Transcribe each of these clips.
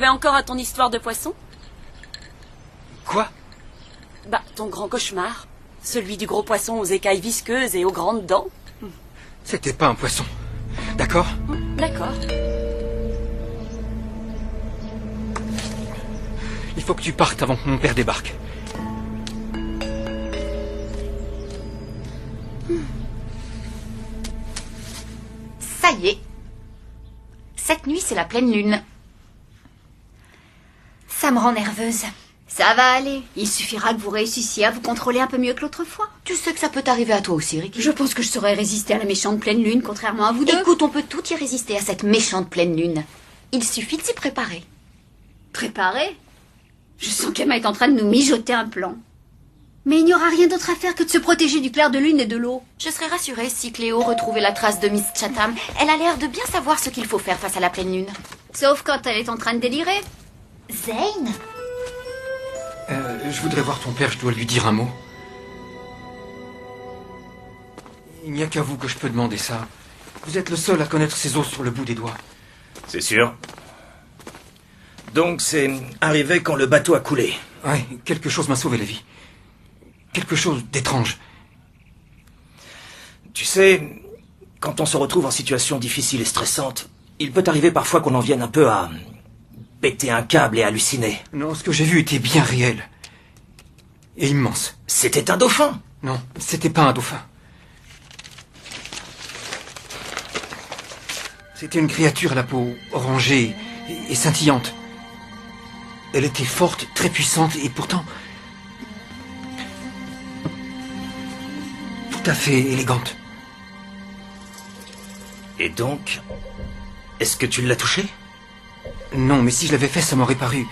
jouais encore à ton histoire de poisson? Quoi? Bah, ton grand cauchemar. Celui du gros poisson aux écailles visqueuses et aux grandes dents. C'était pas un poisson. D'accord? D'accord. Il faut que tu partes avant que mon père débarque. Ça y est. Cette nuit, c'est la pleine lune. Ça me rend nerveuse. Ça va aller. Il suffira que vous réussissiez à vous contrôler un peu mieux que l'autre fois. Tu sais que ça peut t'arriver à toi aussi, Ricky. Je pense que je saurais résister à la méchante pleine lune, contrairement à vous deux. Écoute, on peut tout y résister à cette méchante pleine lune. Il suffit de s'y préparer. Préparé? Je sens qu'Emma est en train de nous mijoter un plan. Mais il n'y aura rien d'autre à faire que de se protéger du clair de lune et de l'eau. Je serais rassurée si Cléo retrouvait la trace de Miss Chatham. Elle a l'air de bien savoir ce qu'il faut faire face à la pleine lune. Sauf quand elle est en train de délirer. Zane? Je voudrais voir ton père, je dois lui dire un mot. Il n'y a qu'à vous que je peux demander ça. Vous êtes le seul à connaître ses os sur le bout des doigts. C'est sûr. Donc c'est arrivé quand le bateau a coulé. Ouais, quelque chose m'a sauvé la vie. Quelque chose d'étrange. Tu sais, quand on se retrouve en situation difficile et stressante, il peut arriver parfois qu'on en vienne un peu à péter un câble et halluciner. Non, ce que j'ai vu était bien réel. Et immense. C'était un dauphin. Non, c'était pas un dauphin. C'était une créature à la peau orangée et scintillante. Elle était forte, très puissante et pourtant tout à fait élégante. Et donc, est-ce que tu l'as touché? Non, mais si je l'avais fait, ça m'aurait paru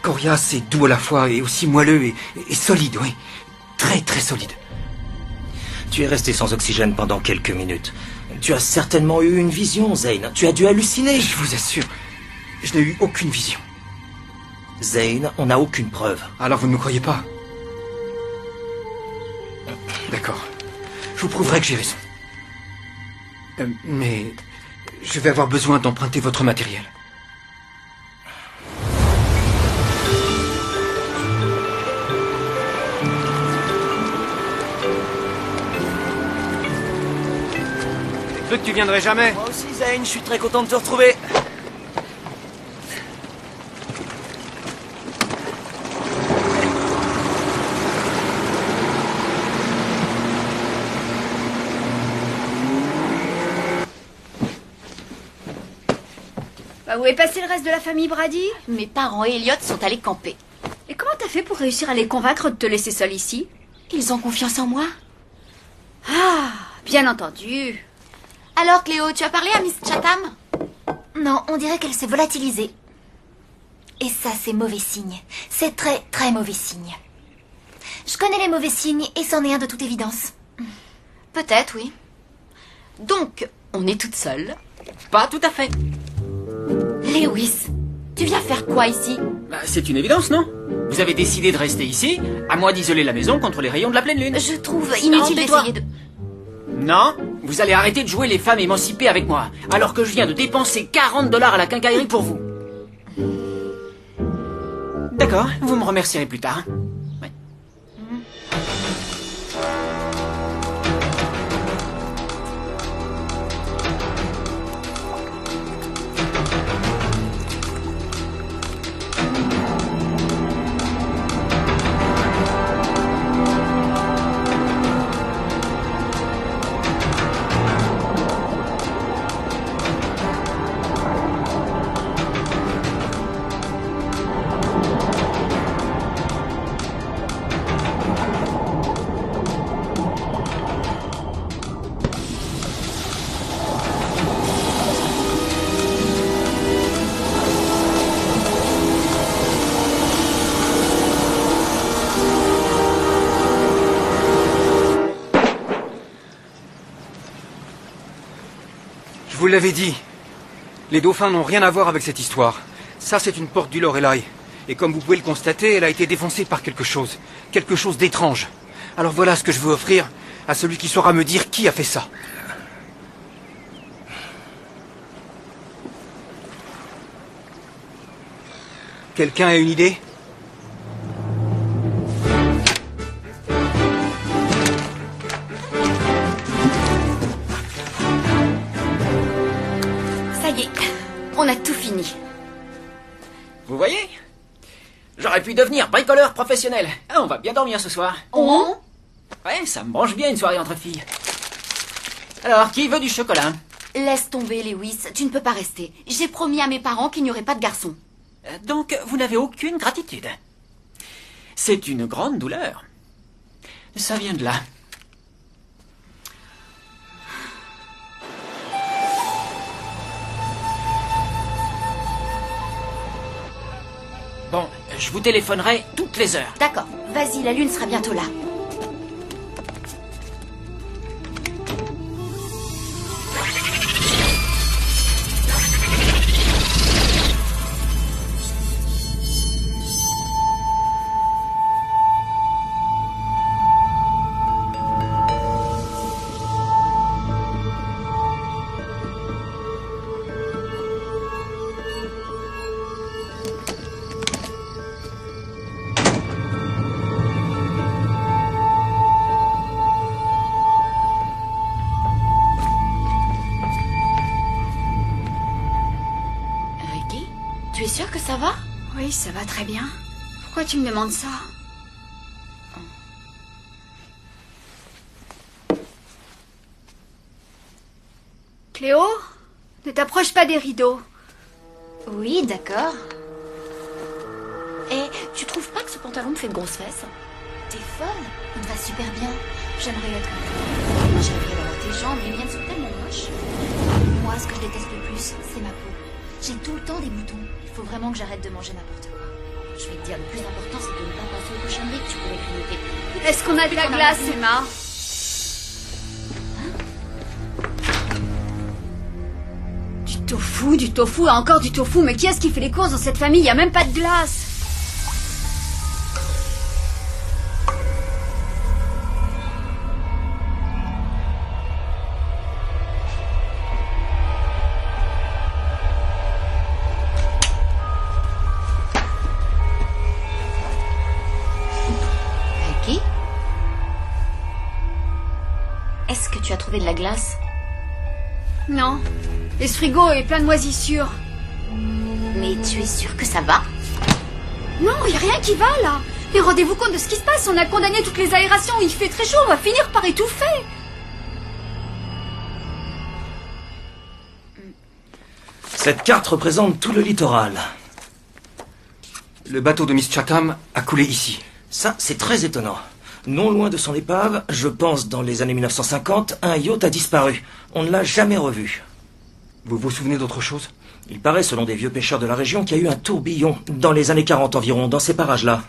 coriace et doux à la fois, et aussi moelleux et solide, oui. Très, très solide. Tu es resté sans oxygène pendant quelques minutes. Tu as certainement eu une vision, Zane. Tu as dû halluciner. Je vous assure, je n'ai eu aucune vision. Zane, on n'a aucune preuve. Alors vous ne me croyez pas? D'accord. Je vous prouverai que j'ai raison. Mais je vais avoir besoin d'emprunter votre matériel. J'ai cru que tu viendrais jamais. Moi aussi, Zane, je suis très content de te retrouver. Bah, où est passé le reste de la famille Brady? Mes parents et Elliot sont allés camper. Et comment t'as fait pour réussir à les convaincre de te laisser seule ici? Ils ont confiance en moi. Ah, bien entendu. Alors, Cléo, tu as parlé à Miss Chatham? Non, on dirait qu'elle s'est volatilisée. Et ça, c'est mauvais signe. C'est très, très mauvais signe. Je connais les mauvais signes et c'en est un de toute évidence. Peut-être, oui. Donc, on est toute seule? Pas tout à fait. Lewis, tu viens faire quoi ici? Bah, c'est une évidence, non? Vous avez décidé de rester ici, à moins d'isoler la maison contre les rayons de la pleine lune. Je trouve inutile d'essayer de... Non, vous allez arrêter de jouer les femmes émancipées avec moi, alors que je viens de dépenser 40 $ à la quincaillerie pour vous. D'accord, vous me remercierez plus tard. Ouais. Je vous l'avais dit. Les dauphins n'ont rien à voir avec cette histoire. Ça, c'est une porte du Lorelai. Et comme vous pouvez le constater, elle a été défoncée par quelque chose. Quelque chose d'étrange. Alors voilà ce que je veux offrir à celui qui saura me dire qui a fait ça. Quelqu'un a une idée? Ça y est, on a tout fini. Vous voyez? J'aurais pu devenir bricoleur professionnel. Ah, on va bien dormir ce soir. On? Ouais, ça me branche bien une soirée entre filles. Alors, qui veut du chocolat? Laisse tomber, Lewis, tu ne peux pas rester. J'ai promis à mes parents qu'il n'y aurait pas de garçon. Donc, vous n'avez aucune gratitude. C'est une grande douleur. Ça vient de là. Bon, je vous téléphonerai toutes les heures. D'accord, vas-y, la lune sera bientôt là. Ricky, tu es sûr que ça va? Oui, ça va très bien. Pourquoi tu me demandes ça? Cléo, ne t'approche pas des rideaux. Oui, d'accord. Et tu trouves pas que ce pantalon me fait de grosses fesses? T'es folle. Il te va super bien. J'aimerais être comme toi. Moi, j'aimerais d'avoir tes jambes, les miennes sont tellement moches. Moi, ce que je déteste le plus, c'est ma peau. J'ai tout le temps des boutons. Il faut vraiment que j'arrête de manger n'importe quoi. Je vais te dire, le plus important, c'est de ne pas penser aux cochonneries que tu pourrais grignoter. Est-ce qu'on a de la glace, Emma? Du tofu et encore du tofu. Mais qui est-ce qui fait les courses dans cette famille? Il n'y a même pas de glace. Ricky? Est-ce que tu as trouvé de la glace? Non. Et ce frigo est plein de moisissures. Mais tu es sûre que ça va? Non, il n'y a rien qui va là. Mais rendez-vous compte de ce qui se passe. On a condamné toutes les aérations. Il fait très chaud. On va finir par étouffer. Cette carte représente tout le littoral. Le bateau de Miss Chatham a coulé ici. Ça, c'est très étonnant. Non loin de son épave, je pense dans les années 1950, un yacht a disparu. On ne l'a jamais revu. Vous vous souvenez d'autre chose? Il paraît, selon des vieux pêcheurs de la région, qu'il y a eu un tourbillon dans les années 40 environ, dans ces parages-là.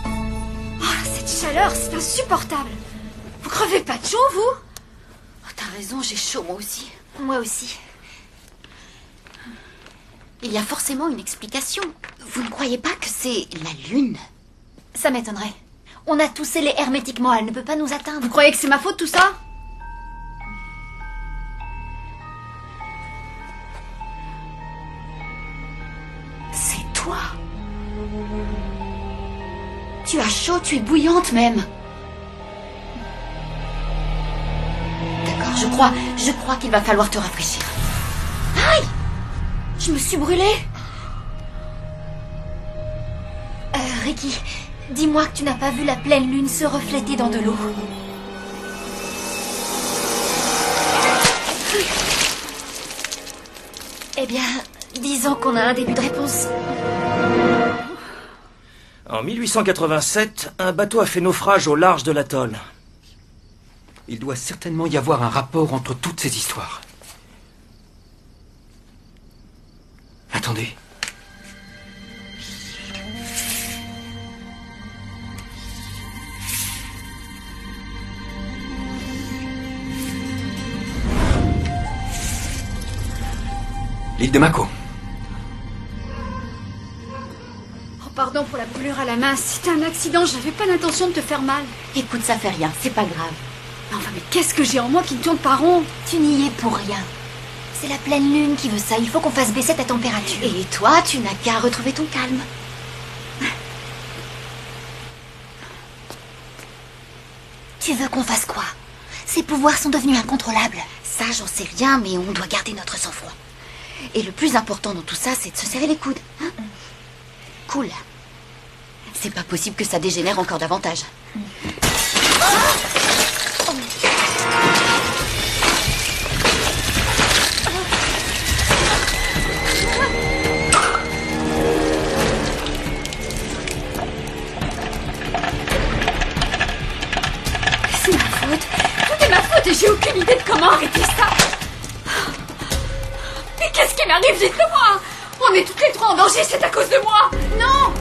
Oh, cette chaleur, c'est insupportable. Vous crevez pas de chaud, vous? Oh, t'as raison, j'ai chaud moi aussi. Moi aussi. Il y a forcément une explication. Vous ne croyez pas que c'est la lune? Ça m'étonnerait. On a tous scellé hermétiquement. Elle ne peut pas nous atteindre. Vous croyez que c'est ma faute tout ça? C'est toi. Tu as chaud, tu es bouillante même. D'accord, je crois qu'il va falloir te rafraîchir. Aïe! Je me suis brûlée. Ricky, dis-moi que tu n'as pas vu la pleine lune se refléter dans de l'eau. Eh bien, disons qu'on a un début de réponse. En 1887, un bateau a fait naufrage au large de l'atoll. Il doit certainement y avoir un rapport entre toutes ces histoires. Attendez. L'île de Mako. Oh, pardon pour la brûlure à la main. C'était un accident, j'avais pas l'intention de te faire mal. Écoute, ça fait rien, c'est pas grave. Enfin, mais qu'est-ce que j'ai en moi qui ne tourne pas rond? Tu n'y es pour rien. C'est la pleine lune qui veut ça, il faut qu'on fasse baisser ta température. Et toi, tu n'as qu'à retrouver ton calme. Tu veux qu'on fasse quoi? Ses pouvoirs sont devenus incontrôlables. Ça, j'en sais rien, mais on doit garder notre sang-froid. Et le plus important dans tout ça, c'est de se serrer les coudes. Hein? Cool. C'est pas possible que ça dégénère encore davantage. C'est ma faute. Tout est ma faute et j'ai aucune idée de comment arrêter ça. Mais qu'est-ce qui m'arrive? Dites-le-moi. On est toutes les trois en danger, c'est à cause de moi. Non.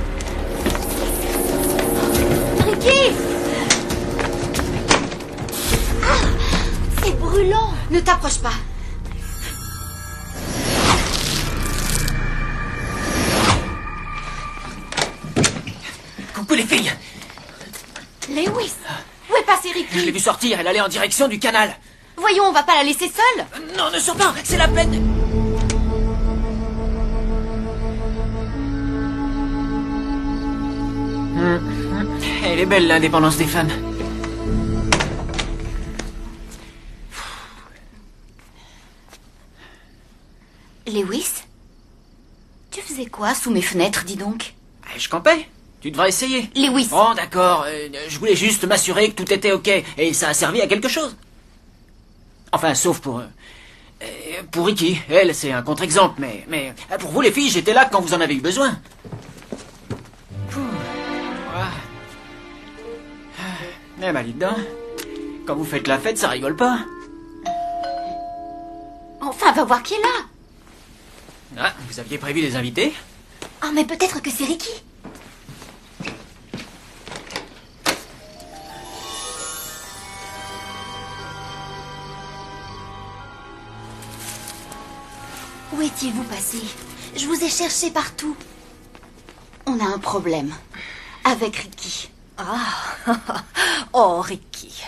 Ricky! Ah, c'est brûlant! Ne t'approche pas. Coucou les filles. Lewis! Où est passé Ricky? Je l'ai vue sortir, elle allait en direction du canal. Voyons, on va pas la laisser seule? Non, ne sors pas, c'est la peine. Elle est belle, l'indépendance des femmes. Lewis? Tu faisais quoi sous mes fenêtres, dis donc? Je campais. Tu devrais essayer. Lewis! Oh, d'accord. Je voulais juste m'assurer que tout était ok. Et ça a servi à quelque chose. Enfin, sauf pour Ricky. Elle, c'est un contre-exemple. Mais pour vous, les filles, j'étais là quand vous en avez eu besoin. Eh ben, dites donc. Quand vous faites la fête, ça rigole pas. Enfin, va voir qui est là! Ah, vous aviez prévu des invités? Ah, mais peut-être que c'est Ricky. Où étiez-vous passé? Je vous ai cherché partout. On a un problème. Avec Ricky. Ah, oh, Ricky.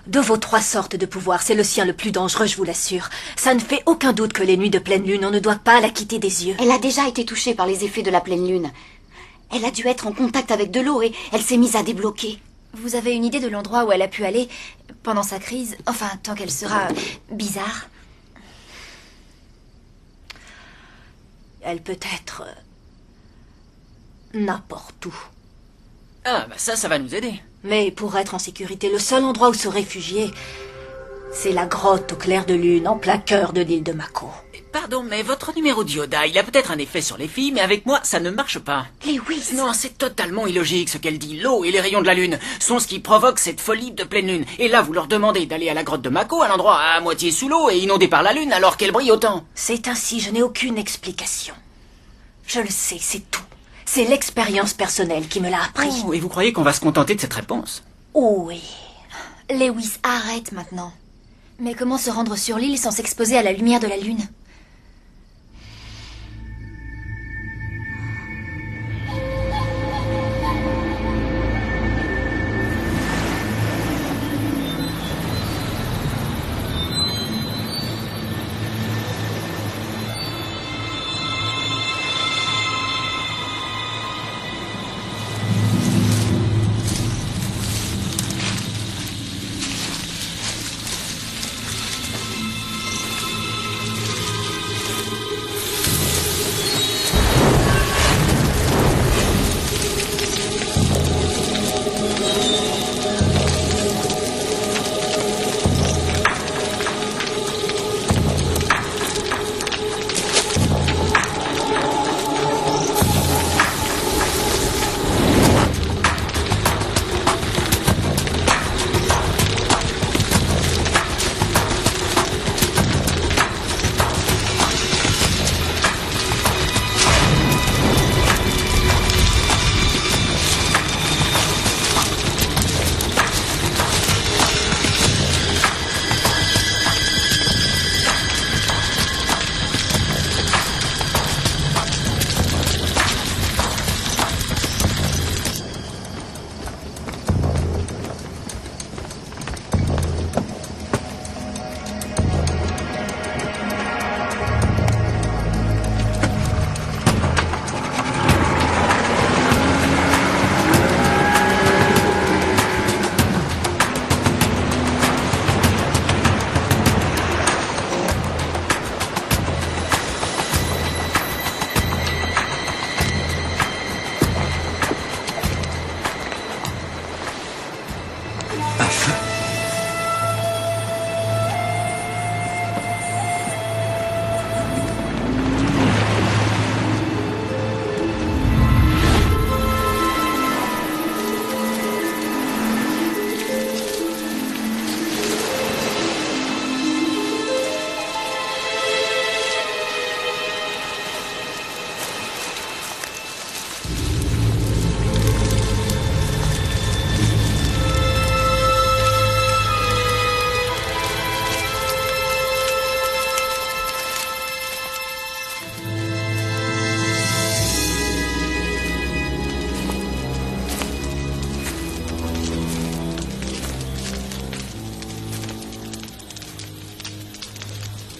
De vos 3 sortes de pouvoirs, c'est le sien le plus dangereux, je vous l'assure. Ça ne fait aucun doute que les nuits de pleine lune, on ne doit pas la quitter des yeux. Elle a déjà été touchée par les effets de la pleine lune. Elle a dû être en contact avec de l'eau et elle s'est mise à débloquer. Vous avez une idée de l'endroit où elle a pu aller pendant sa crise? Enfin, tant qu'elle sera bizarre. Elle peut être n'importe où. Ah, bah ça va nous aider. Mais pour être en sécurité, le seul endroit où se réfugier, c'est la grotte au clair de lune, en plein cœur de l'île de Mako. Pardon, mais votre numéro d'Yoda, il a peut-être un effet sur les filles, mais avec moi, ça ne marche pas. Lewis! Non, c'est totalement illogique ce qu'elle dit. L'eau et les rayons de la lune sont ce qui provoque cette folie de pleine lune. Et là, vous leur demandez d'aller à la grotte de Mako, un endroit à moitié sous l'eau et inondé par la lune, alors qu'elle brille autant. C'est ainsi, je n'ai aucune explication. Je le sais, c'est tout. C'est l'expérience personnelle qui me l'a appris. Oh, et vous croyez qu'on va se contenter de cette réponse? Oh oui. Lewis, arrête maintenant. Mais comment se rendre sur l'île sans s'exposer à la lumière de la lune?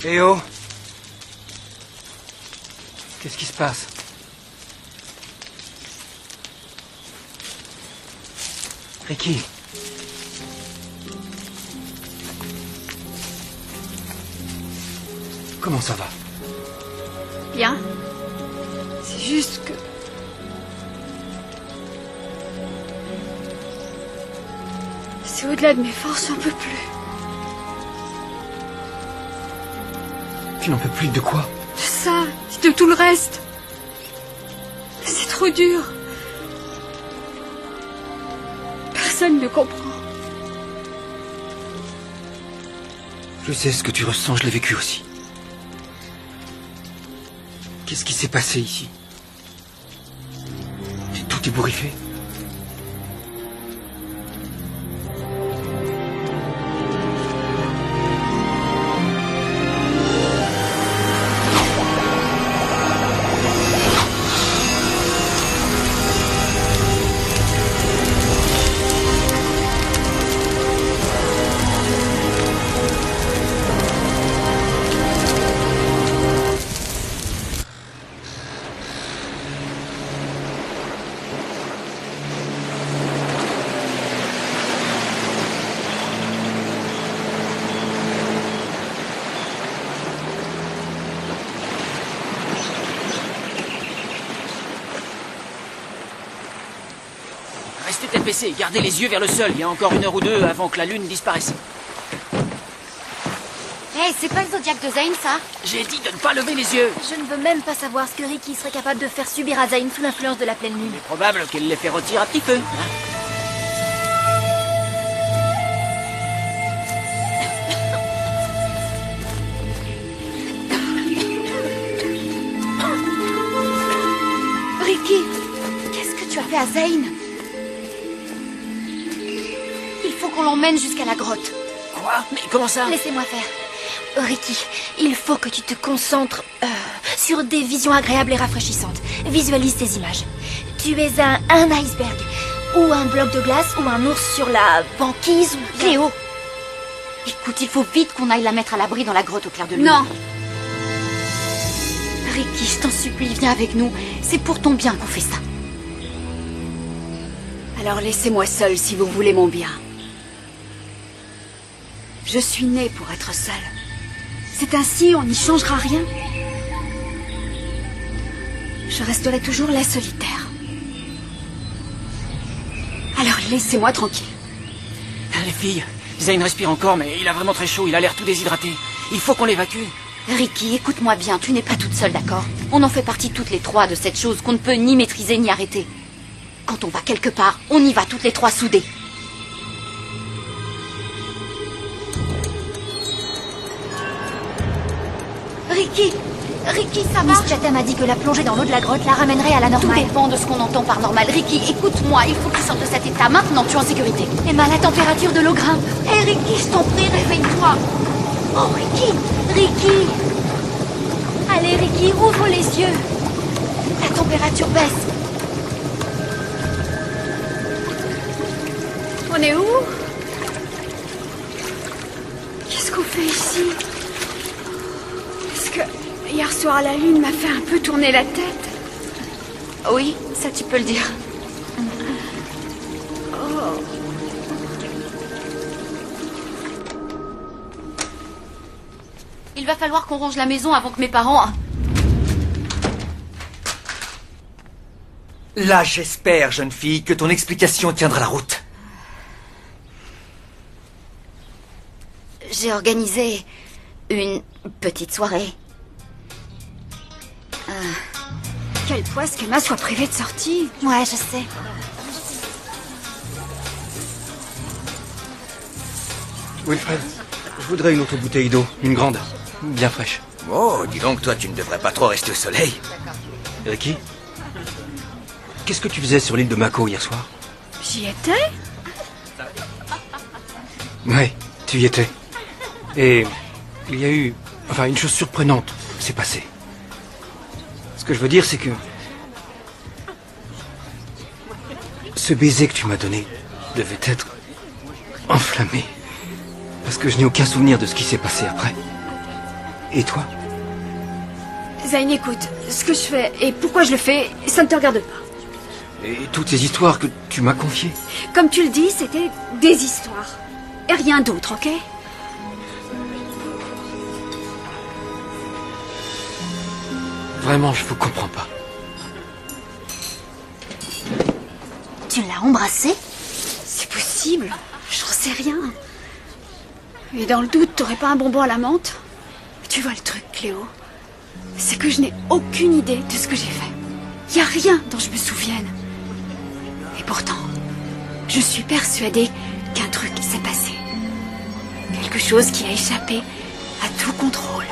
Léo? Qu'est-ce qui se passe? Ricky? Comment ça va? Bien. C'est juste que... c'est au-delà de mes forces, j'en peux plus. Tu n'en peux plus de quoi? De ça, de tout le reste. C'est trop dur. Personne ne comprend. Je sais ce que tu ressens, je l'ai vécu aussi. Qu'est-ce qui s'est passé ici? Tout est bourriffé. Restez tête baissée, gardez les yeux vers le sol. Il y a encore 1 heure ou 2 avant que la lune disparaisse. Hé, c'est pas le Zodiac de Zane, ça? J'ai dit de ne pas lever les yeux. Je ne veux même pas savoir ce que Ricky serait capable de faire subir à Zane sous l'influence de la pleine lune. Il est probable qu'elle les fait rôtir à petit feu. Hein. Ricky, qu'est-ce que tu as fait à Zane? Il faut qu'on l'emmène jusqu'à la grotte. Quoi? Mais comment ça? Laissez-moi faire. Ricky, il faut que tu te concentres sur des visions agréables et rafraîchissantes. Visualise tes images. Tu es un iceberg, ou un bloc de glace, ou un ours sur la banquise, ou... Cléo, écoute, il faut vite qu'on aille la mettre à l'abri dans la grotte au clair de lune. Non. Ricky, je t'en supplie, viens avec nous. C'est pour ton bien qu'on fait ça. Alors laissez-moi seule si vous voulez mon bien. Je suis née pour être seule. C'est ainsi, on n'y changera rien. Je resterai toujours la solitaire. Alors laissez-moi tranquille. Les filles, Zane respire encore, mais il a vraiment très chaud. Il a l'air tout déshydraté. Il faut qu'on l'évacue. Ricky, écoute-moi bien, tu n'es pas toute seule, d'accord? On en fait partie toutes les trois de cette chose qu'on ne peut ni maîtriser ni arrêter. Quand on va quelque part, on y va toutes les trois soudées. Ricky, ça va? Miss Chatham a dit que la plongée dans l'eau de la grotte la ramènerait à la Tout normale. dépend de ce qu'on entend par normal. Ricky, écoute-moi, il faut que tu sortes de cet état. Maintenant, tu es en sécurité. Emma, la température de l'eau grimpe. Hé, Ricky, je t'en prie, réveille-toi. Oh, Ricky. Allez, Ricky, ouvre les yeux. La température baisse. On est où? Qu'est-ce qu'on fait ici? Est-ce que hier soir la lune m'a fait un peu tourner la tête? Oui, ça tu peux le dire. Oh. Il va falloir qu'on range la maison avant que mes parents... Là, j'espère, jeune fille, que ton explication tiendra la route. J'ai organisé une petite soirée. Quelle poisse qu'Emma soit privée de sortie. Ouais, je sais. Wilfred, je voudrais une autre bouteille d'eau, une grande, bien fraîche. Oh, dis donc, toi, tu ne devrais pas trop rester au soleil. Ricky, qu'est-ce que tu faisais sur l'île de Mako hier soir? J'y étais? Oui, tu y étais. Et il y a eu... Enfin, une chose surprenante s'est passée. Ce que je veux dire, c'est que... Ce baiser que tu m'as donné devait être enflammé. Parce que je n'ai aucun souvenir de ce qui s'est passé après. Et toi? Zayn, écoute, ce que je fais et pourquoi je le fais, ça ne te regarde pas. Et toutes ces histoires que tu m'as confiées? Comme tu le dis, c'était des histoires. Et rien d'autre, ok? Vraiment, je vous comprends pas. Tu l'as embrassé? C'est possible, j'en sais rien. Et dans le doute, t'aurais pas un bonbon à la menthe? Tu vois le truc, Cléo, c'est que je n'ai aucune idée de ce que j'ai fait. Y a rien dont je me souvienne. Et pourtant, je suis persuadée qu'un truc s'est passé. Quelque chose qui a échappé à tout contrôle.